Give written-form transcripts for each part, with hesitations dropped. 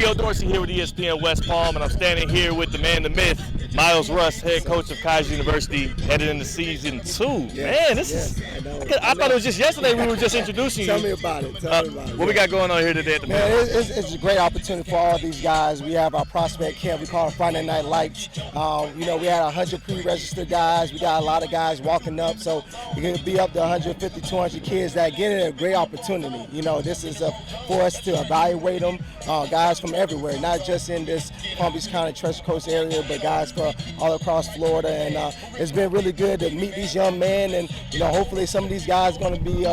Theo Dorsey here with ESPN West Palm, and I'm standing here with the man, the myth, Myles Russ, head coach of Keiser University, headed into season 2. Man, this is. I thought it was just yesterday we were just introducing you. Tell me about it. What we got going on here today at the Man, it's a great opportunity for all these guys. We have our prospect camp. We call it Friday Night Lights. We had 100 pre-registered guys. We got a lot of guys walking up, so we're going to be up to 150, 200 kids that get a great opportunity. This is for us to evaluate them, guys from everywhere, not just in this Palm Beach County Treasure Coast area, but guys from all across Florida. And it's been really good to meet these young men, and hopefully some of these guys are going to be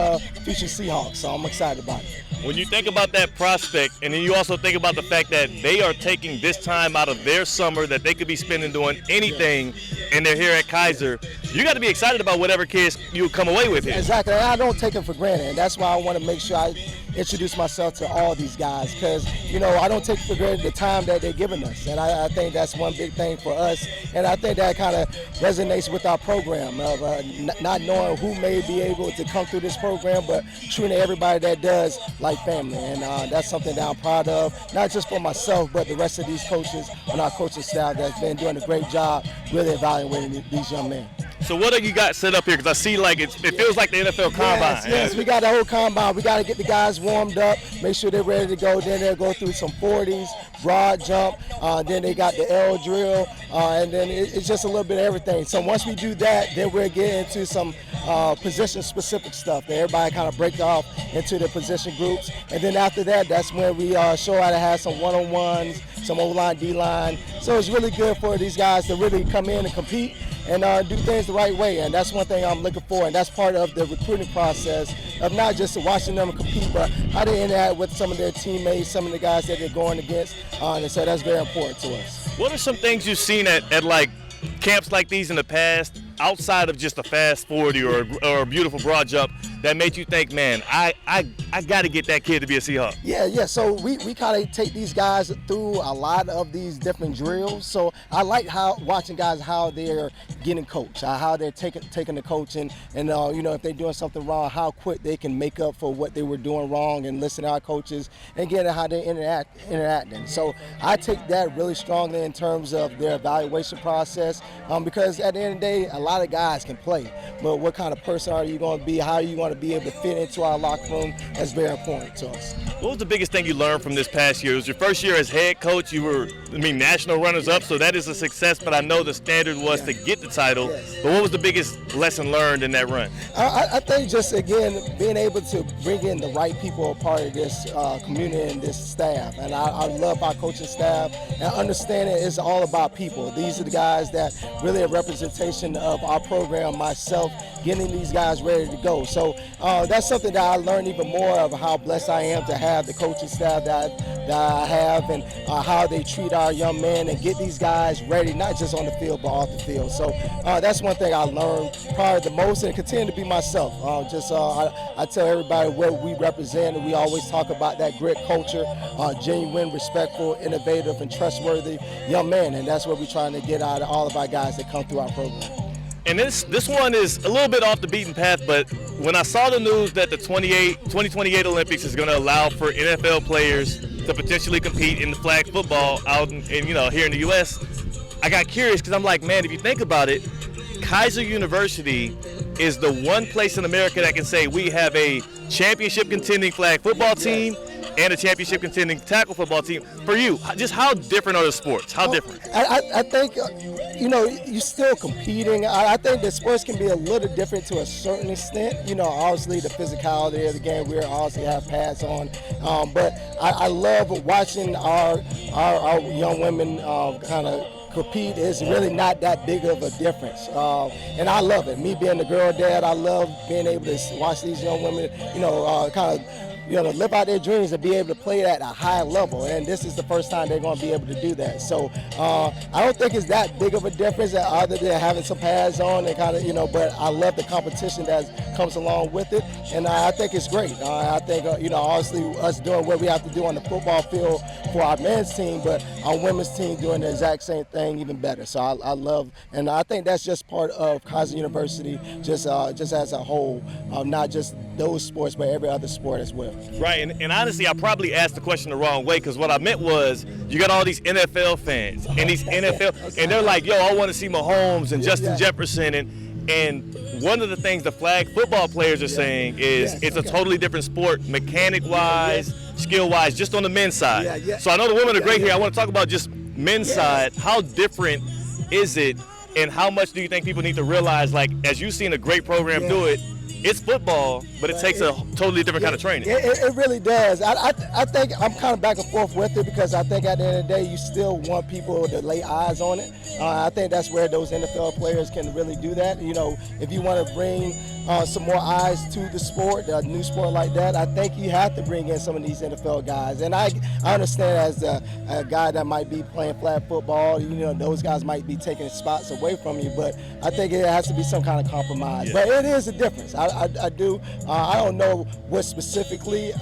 future Seahawks. So I'm excited about it. When you think about that prospect, and then you also think about the fact that they are taking this time out of their summer that they could be spending doing anything, and they're here at Keiser, you got to be excited about whatever kids you come away with here. Exactly. I don't take it for granted, and that's why I want to make sure I introduce myself to all these guys, because I don't take for granted the time that they're giving us, and I think that's one big thing for us, and I think that kind of resonates with our program of not knowing who may be able to come through this program, but treating everybody that does like family, and that's something that I'm proud of, not just for myself, but the rest of these coaches and our coaching staff that's been doing a great job really evaluating these young men. So what do you got set up here? Because I see it feels like the NFL Combine. Yes, we got the whole Combine. We got to get the guys warmed up, make sure they're ready to go. Then they'll go through some 40s, broad jump. Then they got the L drill, and then it's just a little bit of everything. So once we do that, then we'll get into some position-specific stuff. Everybody kind of break off into the position groups. And then after that, that's when we show how to have some one-on-ones, some O-line, D-line. So it's really good for these guys to really come in and compete and do things the right way, and that's one thing I'm looking for, and that's part of the recruiting process of not just watching them compete, but how they interact with some of their teammates, some of the guys that they're going against, and so that's very important to us. What are some things you've seen at camps like these in the past, outside of just a fast 40 or a beautiful broad jump, that made you think, man, I got to get that kid to be a Seahawk? Yeah. So we kind of take these guys through a lot of these different drills. So I like watching guys how they're getting coached, how they're taking the coaching, and if they're doing something wrong, how quick they can make up for what they were doing wrong and listen to our coaches and get how they're interacting. So I take that really strongly in terms of their evaluation process, because at the end of the day, a lot of guys can play, but what kind of person are you going to be? How are you going to be able to fit into our locker room? That's very important to us. What was the biggest thing you learned from this past year? It was your first year as head coach. You were, national runners-up, so that is a success, but I know the standard was to get the title. Yes. But what was the biggest lesson learned in that run? I think just, again, being able to bring in the right people a part of this community and this staff. And I love our coaching staff, and understanding it's all about people. These are the guys that really are representation of our program, myself, getting these guys ready to go. So that's something that I learned even more of, how blessed I am to have the coaching staff that I have, and how they treat our young men and get these guys ready, not just on the field, but off the field. So that's one thing I learned probably the most, and continue to be myself. I tell everybody what we represent, and we always talk about that grit culture, genuine, respectful, innovative, and trustworthy young men, and that's what we're trying to get out of all of our guys that come through our program. And this one is a little bit off the beaten path, but when I saw the news that the 2028 Olympics is going to allow for NFL players to potentially compete in the flag football out in here in the U.S., I got curious, because I'm like, man, if you think about it, Keiser University is the one place in America that can say we have a championship contending flag football team and a championship contending tackle football team. For you, just how different are the sports? How different? I think, you're still competing. I think that sports can be a little different to a certain extent. Obviously the physicality of the game, we obviously have pads on. But I love watching our young women kind of compete. Is really not that big of a difference, and I love it. Me being the girl dad, I love being able to watch these young women, kind of live out their dreams and be able to play at a high level. And this is the first time they're going to be able to do that. So I don't think it's that big of a difference, other than having some pads on and kind of, but I love the competition that comes along with it. And I think it's great. I think, obviously us doing what we have to do on the football field for our men's team, but our women's team doing the exact same thing, even better. So I love, and I think that's just part of Keiser University, just as a whole, not just those sports, but every other sport as well. Right, and honestly, I probably asked the question the wrong way, because what I meant was you got all these NFL fans and these NFL, and they're like, yo, I want to see Mahomes and Justin Jefferson, and one of the things the flag football players are saying is it's a totally different sport, mechanic-wise, skill-wise, just on the men's side. So I know the women are great here. I want to talk about just men's side. How different is it, and how much do you think people need to realize, like, as you've seen a great program do it, it's football, but it takes a totally different kind of training. It really does. I think I'm kind of back and forth with it, because I think at the end of the day, you still want people to lay eyes on it. I think that's where those NFL players can really do that. You know, if you want to bring some more eyes to the sport, a new sport like that, I think you have to bring in some of these NFL guys. And I understand as a guy that might be playing flag football, you know, those guys might be taking spots away from you, but I think it has to be some kind of compromise. But it is a difference. I do. I don't know what specifically,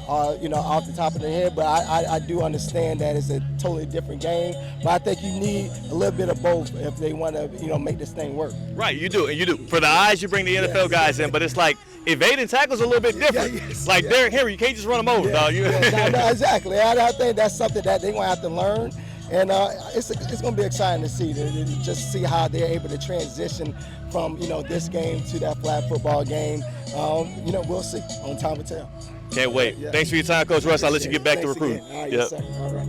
you know, off the top of the head, but I do understand that it's a totally different game. But I think you need a little bit of both if they want to, you know, make this thing work. Right, you do, and you do. For the eyes, you bring the NFL guys in, but it's like evading tackles a little bit different. Like Derrick Henry, you can't just run them over, dog. No, exactly. I think that's something that they're going to have to learn. And it's going to be exciting to see, to just see how they're able to transition from, you know, this game to that flag football game. You know, we'll see. On time will tell. Can't wait. Thanks for your time, Coach Russ. I'll let you get back to recruiting. All right, yes, sir. All right.